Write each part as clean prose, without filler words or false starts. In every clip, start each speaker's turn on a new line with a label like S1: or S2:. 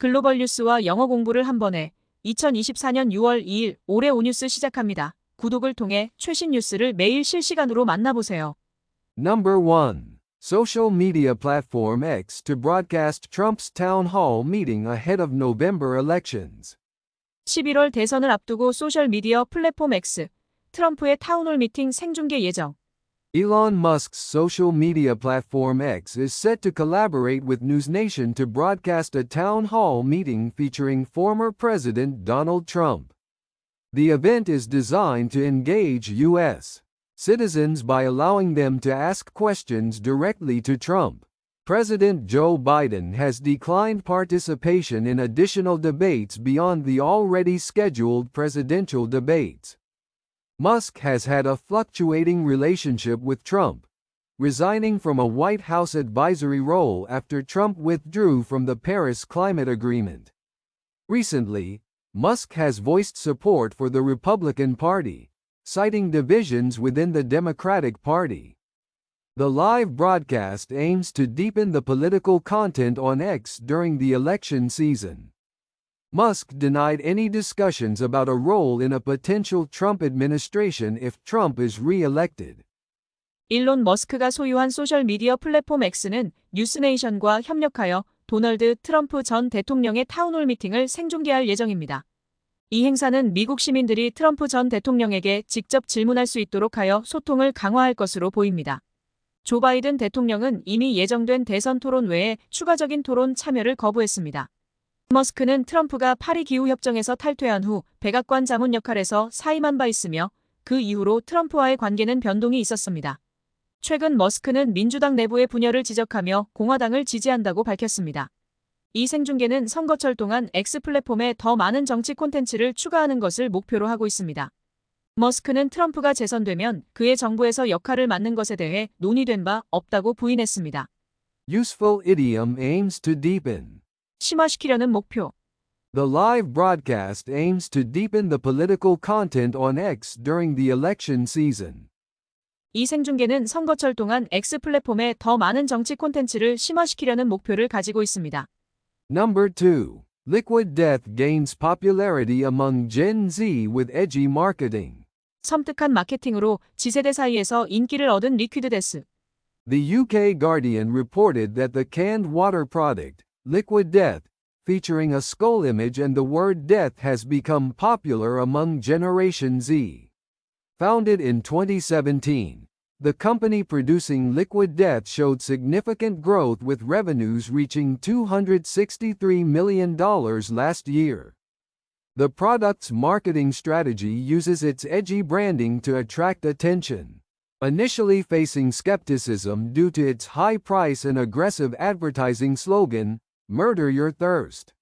S1: 글로벌 뉴스와 영어 공부를 한 번에 2024년 6월 2일 올해 오뉴스 시작합니다. 구독을 통해 최신 뉴스를 매일 실시간으로 만나보세요.
S2: Number 1. Social media platform X to broadcast Trump's town hall meeting ahead of November elections.
S1: 11월 대선을 앞두고 소셜미디어 플랫폼 X, 트럼프의 타운홀 미팅 생중계 예정.
S2: Elon Musk's social media platform X is set to collaborate with NewsNation to broadcast a town hall meeting featuring former President Donald Trump. The event is designed to engage U.S. citizens by allowing them to ask questions directly to Trump. President Joe Biden has declined participation in additional debates beyond the already scheduled presidential debates. Musk has had a fluctuating relationship with Trump, resigning from a White House advisory role after Trump withdrew from the Paris Climate Agreement. Recently, Musk has voiced support for the Republican Party, citing divisions within the Democratic Party. The live broadcast aims to deepen the political content on X during the election season. Musk denied any discussions about a role in a potential Trump administration if Trump is re-elected.
S1: 일론 머스크가 소유한 소셜미디어 플랫폼 X는 뉴스네이션과 협력하여 도널드 트럼프 전 대통령의 타운홀 미팅을 생중계할 예정입니다. 이 행사는 미국 시민들이 트럼프 전 대통령에게 직접 질문할 수 있도록 하여 소통을 강화할 것으로 보입니다. 조 바이든 대통령은 이미 예정된 대선 토론 외에 추가적인 토론 참여를 거부했습니다. 머스크는 트럼프가 파리 기후협정에서 탈퇴한 후 백악관 자문 역할에서 사임한 바 있으며 그 이후로 트럼프와의 관계는 변동이 있었습니다. 최근 머스크는 민주당 내부의 분열을 지적하며 공화당을 지지한다고 밝혔습니다. 이 생중계는 선거철 동안 X 플랫폼에 더 많은 정치 콘텐츠를 추가하는 것을 목표로 하고 있습니다. 머스크는 트럼프가 재선되면 그의 정부에서 역할을 맡는 것에 대해 논의된 바 없다고 부인했습니다.
S2: Useful idiom aims to deepen.
S1: 심화시키려는 목표.
S2: The live broadcast aims to deepen the political content on X during the election season.
S1: 이 생중계는 선거철 동안 X 플랫폼에 더 많은 정치 콘텐츠를 심화시키려는 목표를 가지고 있습니다.
S2: Number 2. Liquid Death gains popularity among Gen Z with edgy marketing.
S1: 섬뜩한 마케팅으로 지세대 사이에서 인기를 얻은 리퀴드 데스.
S2: The UK Guardian reported that the canned water product, Liquid Death, featuring a skull image and the word death has become popular among Generation Z. Founded in 2017, the company producing Liquid Death showed significant growth with revenues reaching $263 million last year. The product's marketing strategy uses its edgy branding to attract attention. Initially facing skepticism due to its high price and aggressive advertising slogan, "Murder Your Thirst."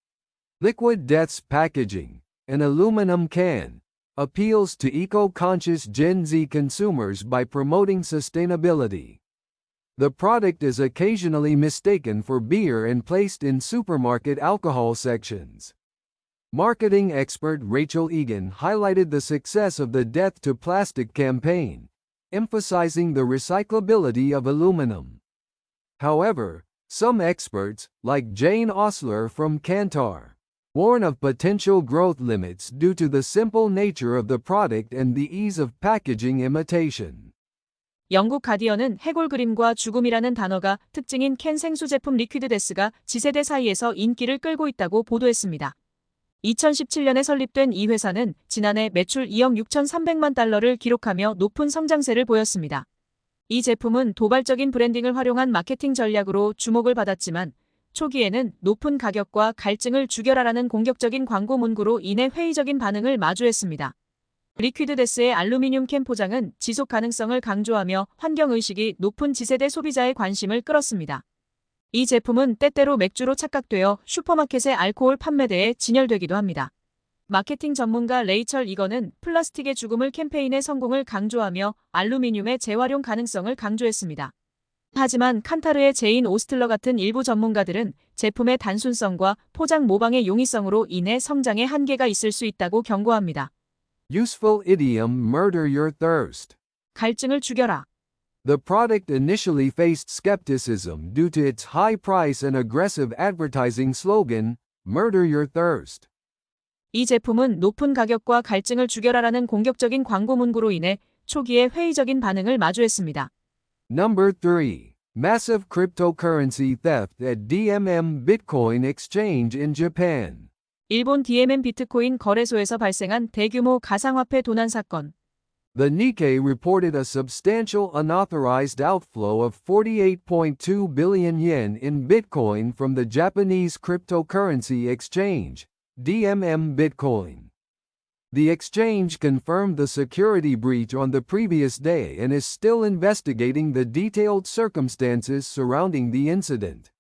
S2: Liquid Death's packaging, an aluminum can, appeals to eco-conscious Gen Z consumers by promoting sustainability. The product is occasionally mistaken for beer and placed in supermarket alcohol sections. Marketing expert Rachel Egan highlighted the success of the Death to Plastic campaign, emphasizing the recyclability of aluminum. However, some experts, like Jane Osler from Kantar, warn of potential growth limits due to the simple nature of the product and the ease of packaging imitation.
S1: 영국 가디언은 해골 그림과 죽음이라는 단어가 특징인 캔 생수 제품 리퀴드 데스가 지세대 사이에서 인기를 끌고 있다고 보도했습니다. 2017년에 설립된 이 회사는 지난해 매출 2억 6,300만 달러를 기록하며 높은 성장세를 보였습니다. 이 제품은 도발적인 브랜딩을 활용한 마케팅 전략으로 주목을 받았지만 초기에는 높은 가격과 갈증을 죽여라라는 공격적인 광고 문구로 인해 회의적인 반응을 마주했습니다. 리퀴드 데스의 알루미늄 캔 포장은 지속 가능성을 강조하며 환경의식이 높은 지세대 소비자의 관심을 끌었습니다. 이 제품은 때때로 맥주로 착각되어 슈퍼마켓의 알코올 판매대에 진열되기도 합니다. 마케팅 전문가 레이철 이건은 플라스틱의 죽음을 캠페인의 성공을 강조하며 알루미늄의 재활용 가능성을 강조했습니다. 하지만 칸타르의 제인 오스틀러 같은 일부 전문가들은 제품의 단순성과 포장 모방의 용이성으로 인해 성장에 한계가 있을 수 있다고 경고합니다.
S2: Useful idiom "Murder Your Thirst."
S1: 갈증을 죽여라.
S2: The product initially faced skepticism due to its high price and aggressive advertising slogan, Murder your thirst.
S1: 이 제품은 높은 가격과 갈증을 죽여라라는 공격적인 광고 문구로 인해 초기에 회의적인 반응을 마주했습니다.
S2: Number 3. Massive cryptocurrency theft at DMM Bitcoin Exchange in Japan.
S1: 일본 DMM 비트코인 거래소에서 발생한 대규모 가상화폐 도난 사건.
S2: The Nikkei reported a substantial unauthorized outflow of 48.2 billion yen in Bitcoin from the Japanese cryptocurrency exchange, DMM Bitcoin. The exchange confirmed the security breach on the previous day and is still investigating the detailed circumstances surrounding the incident.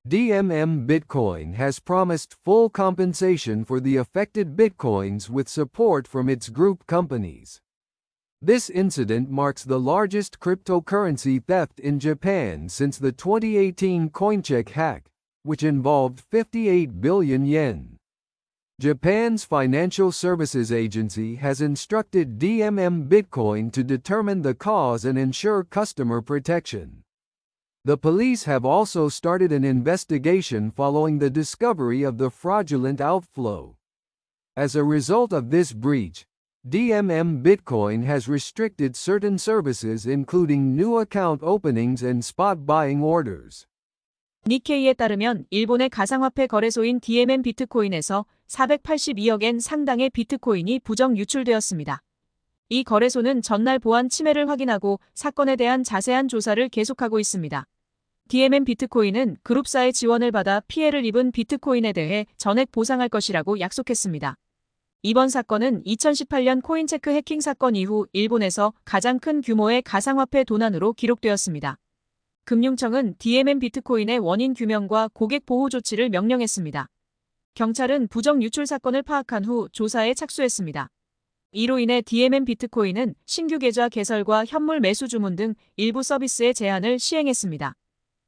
S2: DMM Bitcoin has promised full compensation for the affected Bitcoins with support from its group companies. This incident marks the largest cryptocurrency theft in Japan since the 2018 Coincheck hack, which involved 58 billion yen. Japan's Financial Services Agency has instructed DMM Bitcoin to determine the cause and ensure customer protection. The police have also started an investigation following the discovery of the fraudulent outflow. As a result of this breach, DMM Bitcoin has restricted certain services including new account openings and spot buying orders.
S1: 니케이에 따르면 일본의 가상화폐 거래소인 DMM 비트코인에서 482억엔 상당의 비트코인이 부정 유출되었습니다. 이 거래소는 전날 보안 침해를 확인하고 사건에 대한 자세한 조사를 계속하고 있습니다. DMM 비트코인은 그룹사의 지원을 받아 피해를 입은 비트코인에 대해 전액 보상할 것이라고 약속했습니다. 이번 사건은 2018년 코인체크 해킹 사건 이후 일본에서 가장 큰 규모의 가상화폐 도난으로 기록되었습니다. 금융청은 DMM 비트코인의 원인 규명과 고객 보호 조치를 명령했습니다. 경찰은 부정 유출 사건을 파악한 후 조사에 착수했습니다. 이로 인해 DMM 비트코인은 신규 계좌 개설과 현물 매수 주문 등 일부 서비스의 제한을 시행했습니다.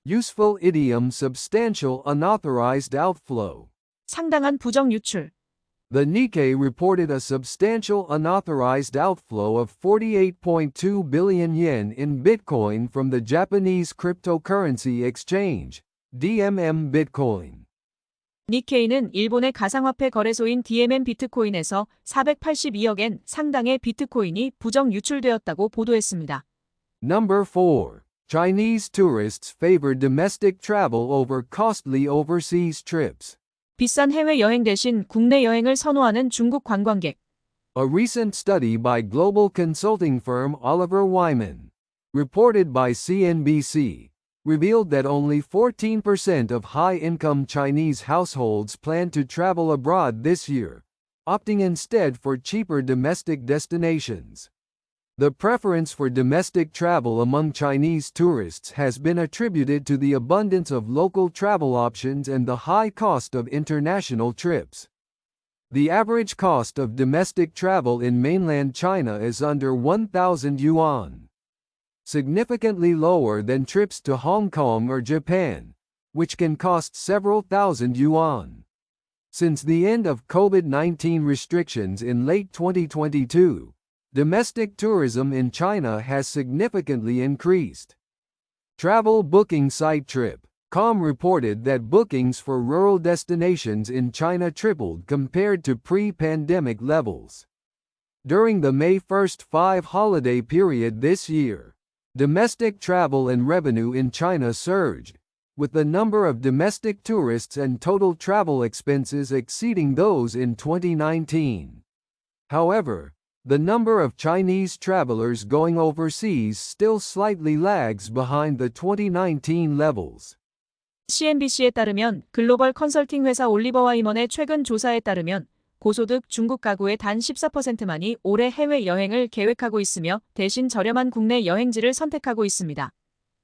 S2: Useful idiom substantial unauthorized outflow.
S1: 상당한 부정 유출.
S2: The Nikkei reported a substantial unauthorized outflow of 48.2 billion yen in Bitcoin from the Japanese cryptocurrency exchange, DMM Bitcoin.
S1: 니케이는 일본의 가상화폐 거래소인 DMM 비트코인에서 482억엔 상당의 비트코인이 부정 유출되었다고 보도했습니다.
S2: Number 4. Chinese tourists favor domestic travel over costly overseas trips.
S1: 비싼 해외 여행 대신 국내 여행을 선호하는 중국 관광객.
S2: A recent study by global consulting firm Oliver Wyman, reported by CNBC, revealed that only 14% of high-income Chinese households plan to travel abroad this year, opting instead for cheaper domestic destinations. The preference for domestic travel among Chinese tourists has been attributed to the abundance of local travel options and the high cost of international trips. The average cost of domestic travel in mainland China is under 1,000 yuan, significantly lower than trips to Hong Kong or Japan, which can cost several thousand yuan. Since the end of COVID-19 restrictions in late 2022, domestic tourism in China has significantly increased. Travel booking site Trip.com reported that bookings for rural destinations in China tripled compared to pre-pandemic levels. During the May 1st 5 holiday period this year, domestic travel and revenue in China surged, with the number of domestic tourists and total travel expenses exceeding those in 2019. However, the number of Chinese travelers going overseas still slightly lags behind the 2019 levels.
S1: CNBC에 따르면 글로벌 컨설팅 회사 올리버 와이먼의 최근 조사에 따르면 고소득 중국 가구의 단 14%만이 올해 해외 여행을 계획하고 있으며 대신 저렴한 국내 여행지를 선택하고 있습니다.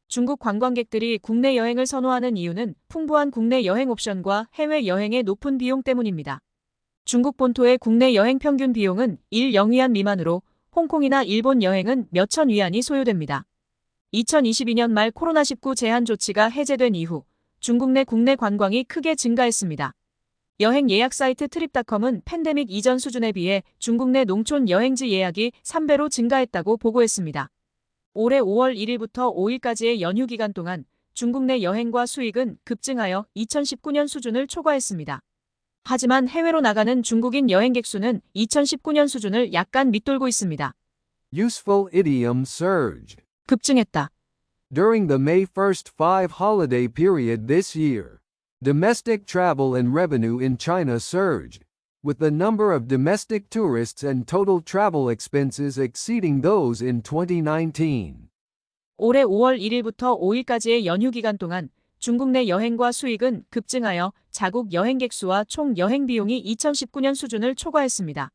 S1: 중국 관광객들이 국내 여행을 선호하는 이유는 풍부한 국내 여행 옵션과 해외 여행의 높은 비용 때문입니다. 중국 본토의 국내 여행 평균 비용은 1,000위안 미만으로 홍콩이나 일본 여행은 몇천 위안이 소요됩니다. 2022년 말 코로나19 제한 조치가 해제된 이후 중국 내 국내 관광이 크게 증가했습니다. 여행 예약 사이트 트립닷컴은 팬데믹 이전 수준에 비해 중국 내 농촌 여행지 예약이 3배로 증가했다고 보고했습니다. 올해 5월 1일부터 5일까지의 연휴 기간 동안 중국 내 여행과 수익은 급증하여 2019년 수준을 초과했습니다. 하지만 해외로 나가는 중국인 여행객 수는 2019년 수준을 약간 밑돌고 있습니다.
S2: Useful idiom surge.
S1: 급증했다.
S2: During the May 1st 5 holiday period this year, domestic travel and revenue in China surged, with the number of domestic tourists and total travel expenses exceeding those in 2019.
S1: 올해 5월 1일부터 5일까지의 연휴 기간 동안 중국 내 여행과 수익은 급증하여 자국 여행객 수와 총 여행 비용이 2019년 수준을 초과했습니다.